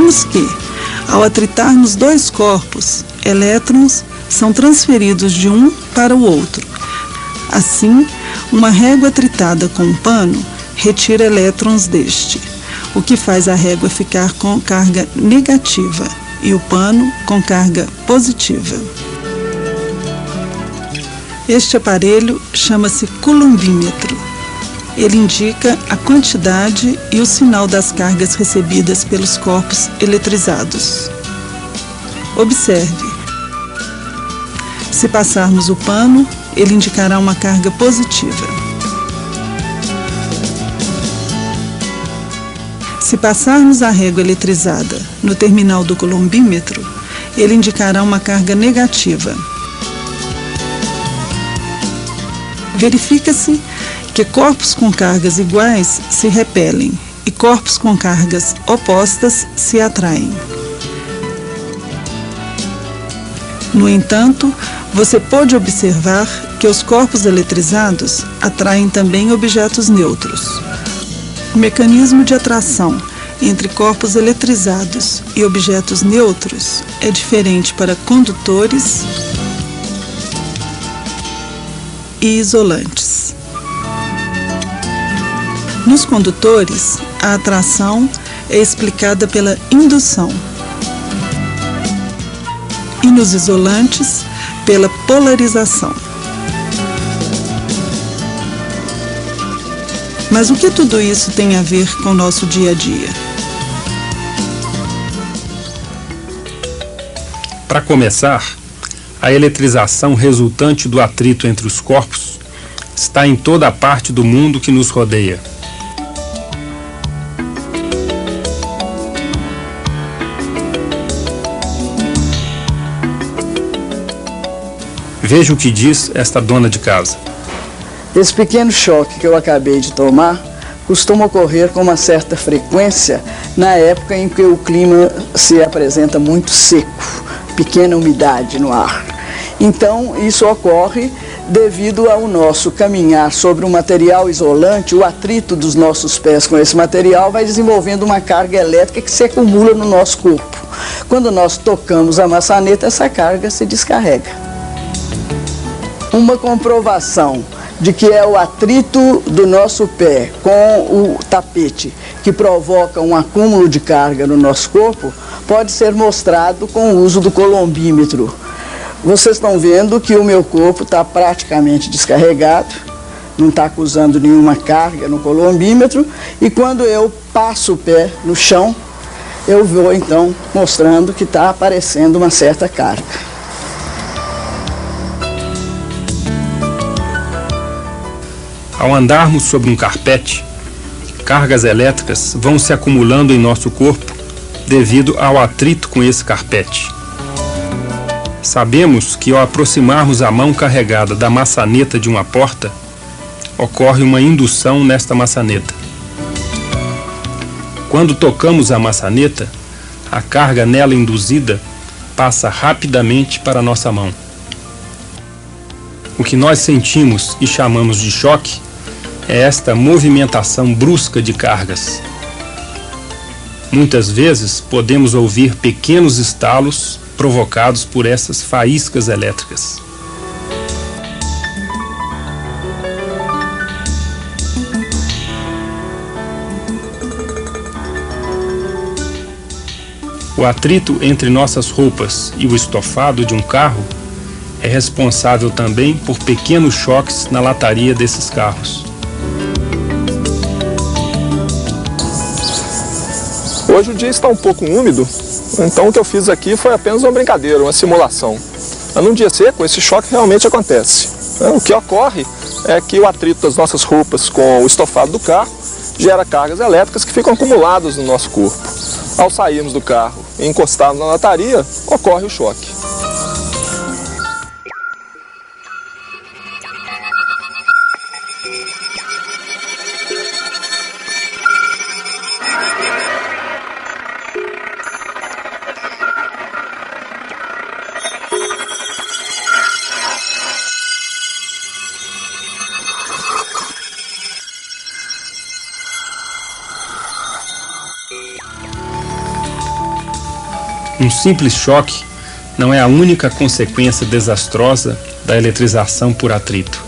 Sabemos que, ao atritarmos dois corpos, elétrons são transferidos de um para o outro. Assim, uma régua atritada com um pano retira elétrons deste, o que faz a régua ficar com carga negativa e o pano com carga positiva. Este aparelho chama-se coulombímetro. Ele indica a quantidade e o sinal das cargas recebidas pelos corpos eletrizados. Observe. Se passarmos o pano, ele indicará uma carga positiva. Se passarmos a régua eletrizada no terminal do coulombímetro, ele indicará uma carga negativa. Verifica-se que corpos com cargas iguais se repelem e corpos com cargas opostas se atraem. No entanto, você pode observar que os corpos eletrizados atraem também objetos neutros. O mecanismo de atração entre corpos eletrizados e objetos neutros é diferente para condutores e isolantes. Nos condutores, a atração é explicada pela indução e nos isolantes, pela polarização. Mas o que tudo isso tem a ver com o nosso dia a dia? Para começar, a eletrização resultante do atrito entre os corpos está em toda a parte do mundo que nos rodeia. Veja o que diz esta dona de casa. Esse pequeno choque que eu acabei de tomar costuma ocorrer com uma certa frequência na época em que o clima se apresenta muito seco, pequena umidade no ar. Então, isso ocorre devido ao nosso caminhar sobre um material isolante. O atrito dos nossos pés com esse material vai desenvolvendo uma carga elétrica que se acumula no nosso corpo. Quando nós tocamos a maçaneta, essa carga se descarrega. Uma comprovação de que é o atrito do nosso pé com o tapete que provoca um acúmulo de carga no nosso corpo pode ser mostrado com o uso do coulombímetro. Vocês estão vendo que o meu corpo está praticamente descarregado, não está acusando nenhuma carga no coulombímetro, e quando eu passo o pé no chão, eu vou então mostrando que está aparecendo uma certa carga. Ao andarmos sobre um carpete, cargas elétricas vão se acumulando em nosso corpo devido ao atrito com esse carpete. Sabemos que ao aproximarmos a mão carregada da maçaneta de uma porta, ocorre uma indução nesta maçaneta. Quando tocamos a maçaneta, a carga nela induzida passa rapidamente para a nossa mão. O que nós sentimos e chamamos de choque é esta movimentação brusca de cargas. Muitas vezes podemos ouvir pequenos estalos provocados por essas faíscas elétricas. O atrito entre nossas roupas e o estofado de um carro é responsável também por pequenos choques na lataria desses carros. Hoje o dia está um pouco úmido, então o que eu fiz aqui foi apenas uma brincadeira, uma simulação. Mas num dia seco, esse choque realmente acontece. O que ocorre é que o atrito das nossas roupas com o estofado do carro gera cargas elétricas que ficam acumuladas no nosso corpo. Ao sairmos do carro e encostarmos na lataria, ocorre o choque. Um simples choque não é a única consequência desastrosa da eletrização por atrito.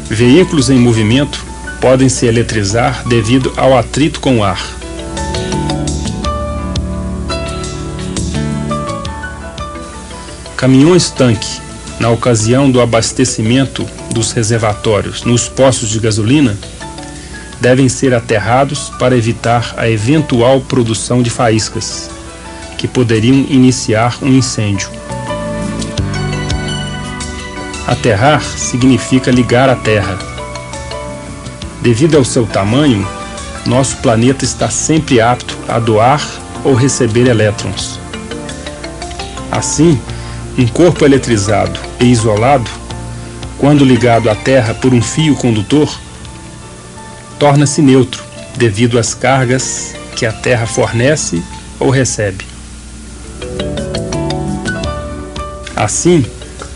Veículos em movimento podem se eletrizar devido ao atrito com o ar. Caminhões-tanque, na ocasião do abastecimento dos reservatórios nos postos de gasolina, devem ser aterrados para evitar a eventual produção de faíscas, que poderiam iniciar um incêndio. Aterrar significa ligar a Terra. Devido ao seu tamanho, nosso planeta está sempre apto a doar ou receber elétrons. Assim, um corpo eletrizado e isolado, quando ligado à Terra por um fio condutor, torna-se neutro devido às cargas que a Terra fornece ou recebe. Assim,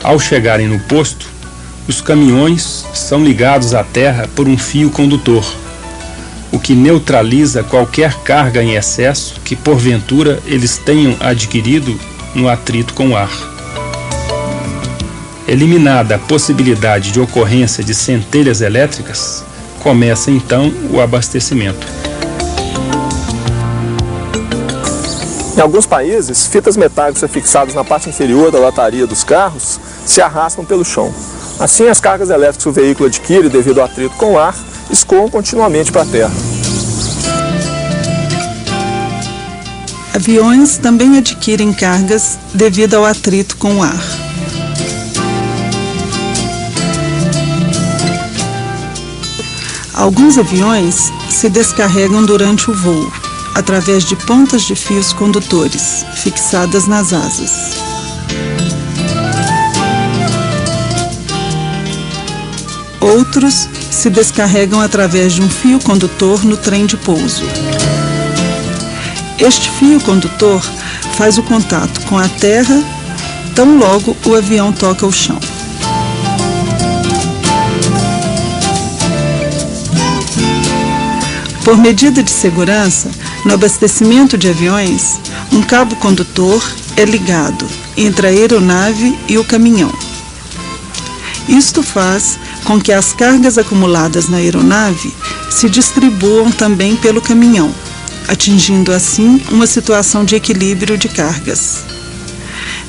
ao chegarem no posto, os caminhões são ligados à Terra por um fio condutor, o que neutraliza qualquer carga em excesso que porventura eles tenham adquirido no atrito com o ar. Eliminada a possibilidade de ocorrência de centelhas elétricas, começa então o abastecimento. Em alguns países, fitas metálicas fixadas na parte inferior da lataria dos carros se arrastam pelo chão. Assim, as cargas elétricas que o veículo adquire devido ao atrito com o ar escoam continuamente para a terra. Aviões também adquirem cargas devido ao atrito com o ar. Alguns aviões se descarregam durante o voo, através de pontas de fios condutores, fixadas nas asas. Outros se descarregam através de um fio condutor no trem de pouso. Este fio condutor faz o contato com a terra tão logo o avião toca o chão. Por medida de segurança, no abastecimento de aviões, um cabo condutor é ligado entre a aeronave e o caminhão. Isto faz com que as cargas acumuladas na aeronave se distribuam também pelo caminhão, atingindo assim uma situação de equilíbrio de cargas.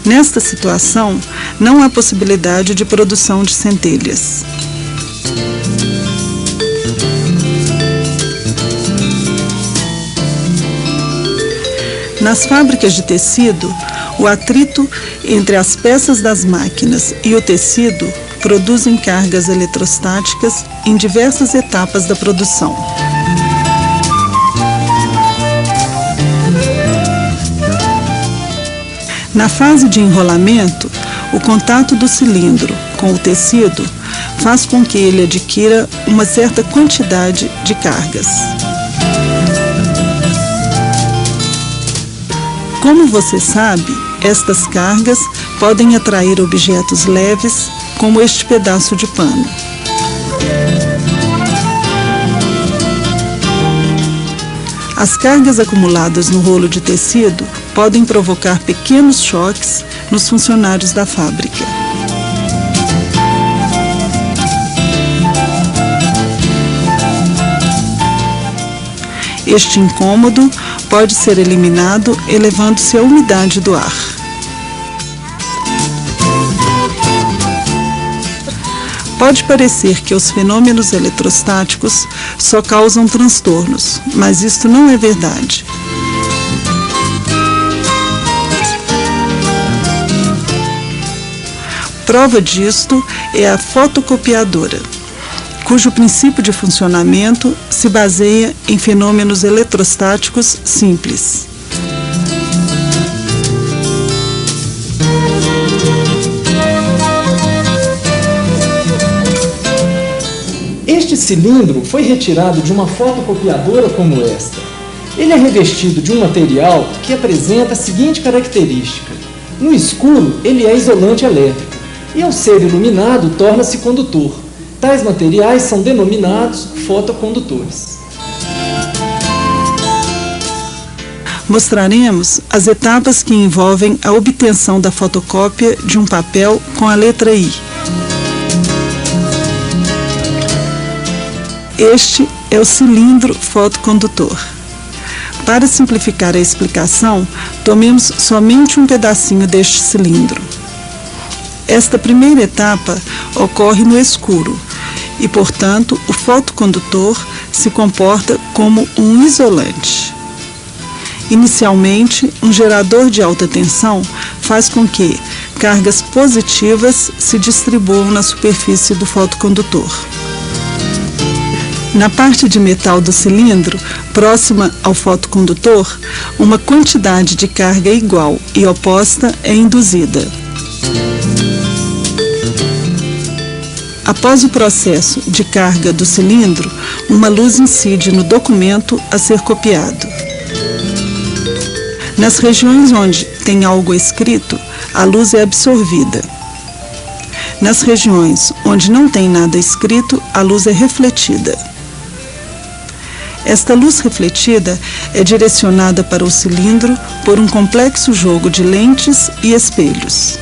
Nesta situação, não há possibilidade de produção de centelhas. Nas fábricas de tecido, o atrito entre as peças das máquinas e o tecido produzem cargas eletrostáticas em diversas etapas da produção. Na fase de enrolamento, o contato do cilindro com o tecido faz com que ele adquira uma certa quantidade de cargas. Como você sabe, estas cargas podem atrair objetos leves, como este pedaço de pano. As cargas acumuladas no rolo de tecido podem provocar pequenos choques nos funcionários da fábrica. Este incômodo pode ser eliminado elevando-se a umidade do ar. Pode parecer que os fenômenos eletrostáticos só causam transtornos, mas isto não é verdade. Prova disto é a fotocopiadora, cujo princípio de funcionamento se baseia em fenômenos eletrostáticos simples. Este cilindro foi retirado de uma fotocopiadora como esta. Ele é revestido de um material que apresenta a seguinte característica: no escuro ele é isolante elétrico e ao ser iluminado torna-se condutor. Tais materiais são denominados fotocondutores. Mostraremos as etapas que envolvem a obtenção da fotocópia de um papel com a letra I. Este é o cilindro fotocondutor. Para simplificar a explicação, tomemos somente um pedacinho deste cilindro. Esta primeira etapa ocorre no escuro e, portanto, o fotocondutor se comporta como um isolante. Inicialmente, um gerador de alta tensão faz com que cargas positivas se distribuam na superfície do fotocondutor. Na parte de metal do cilindro, próxima ao fotocondutor, uma quantidade de carga igual e oposta é induzida. Após o processo de carga do cilindro, uma luz incide no documento a ser copiado. Nas regiões onde tem algo escrito, a luz é absorvida. Nas regiões onde não tem nada escrito, a luz é refletida. Esta luz refletida é direcionada para o cilindro por um complexo jogo de lentes e espelhos.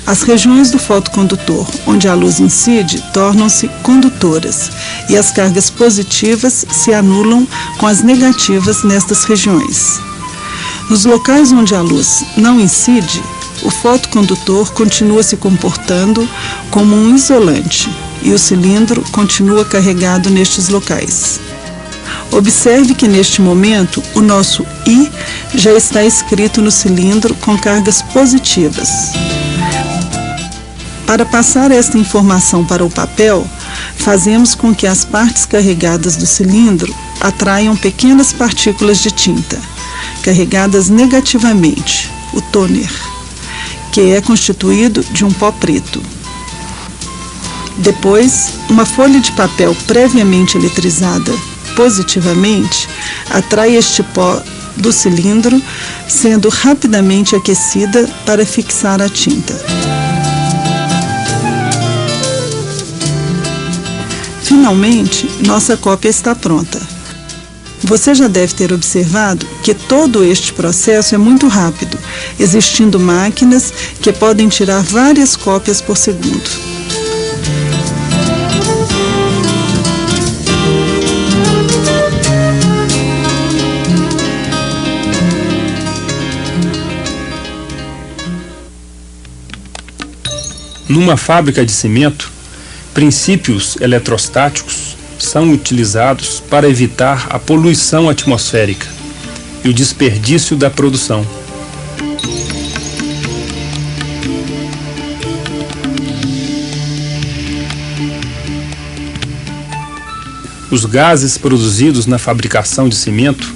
As regiões do fotocondutor onde a luz incide tornam-se condutoras e as cargas positivas se anulam com as negativas nestas regiões. Nos locais onde a luz não incide, o fotocondutor continua se comportando como um isolante e o cilindro continua carregado nestes locais. Observe que neste momento o nosso I já está escrito no cilindro com cargas positivas. Para passar esta informação para o papel, fazemos com que as partes carregadas do cilindro atraiam pequenas partículas de tinta, carregadas negativamente, o tôner, que é constituído de um pó preto. Depois, uma folha de papel previamente eletrizada positivamente atrai este pó do cilindro, sendo rapidamente aquecida para fixar a tinta. Finalmente, nossa cópia está pronta. Você já deve ter observado que todo este processo é muito rápido, existindo máquinas que podem tirar várias cópias por segundo. Numa fábrica de cimento, princípios eletrostáticos são utilizados para evitar a poluição atmosférica e o desperdício da produção. Os gases produzidos na fabricação de cimento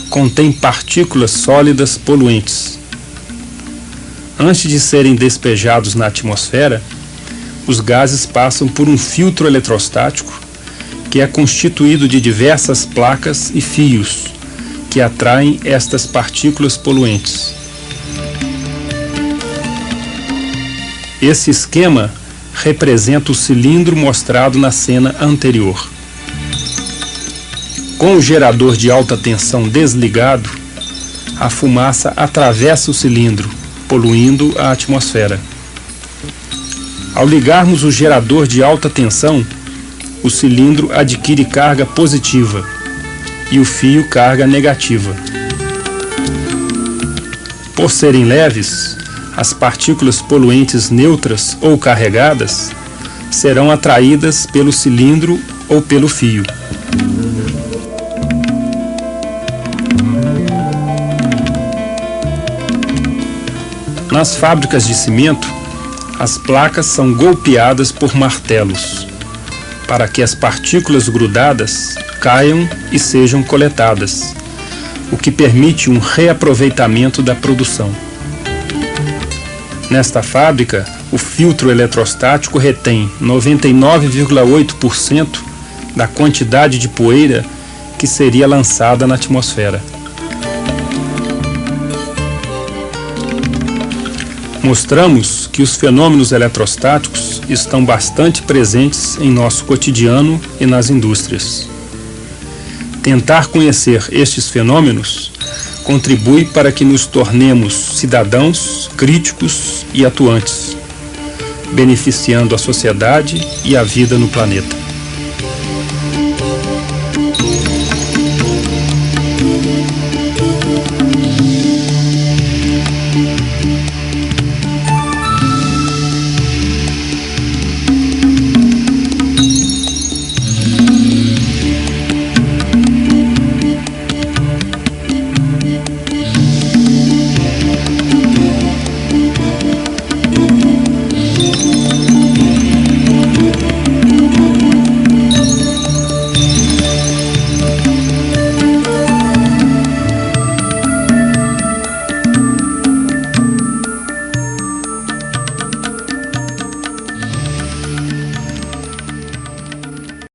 contêm partículas sólidas poluentes. Antes de serem despejados na atmosfera, os gases passam por um filtro eletrostático que é constituído de diversas placas e fios que atraem estas partículas poluentes. Esse esquema representa o cilindro mostrado na cena anterior. Com o gerador de alta tensão desligado, a fumaça atravessa o cilindro, poluindo a atmosfera. Ao ligarmos o gerador de alta tensão, o cilindro adquire carga positiva e o fio carga negativa. Por serem leves, as partículas poluentes neutras ou carregadas serão atraídas pelo cilindro ou pelo fio. Nas fábricas de cimento, as placas são golpeadas por martelos, para que as partículas grudadas caiam e sejam coletadas, o que permite um reaproveitamento da produção. Nesta fábrica, o filtro eletrostático retém 99,8% da quantidade de poeira que seria lançada na atmosfera. Mostramos que os fenômenos eletrostáticos estão bastante presentes em nosso cotidiano e nas indústrias. Tentar conhecer estes fenômenos contribui para que nos tornemos cidadãos críticos e atuantes, beneficiando a sociedade e a vida no planeta.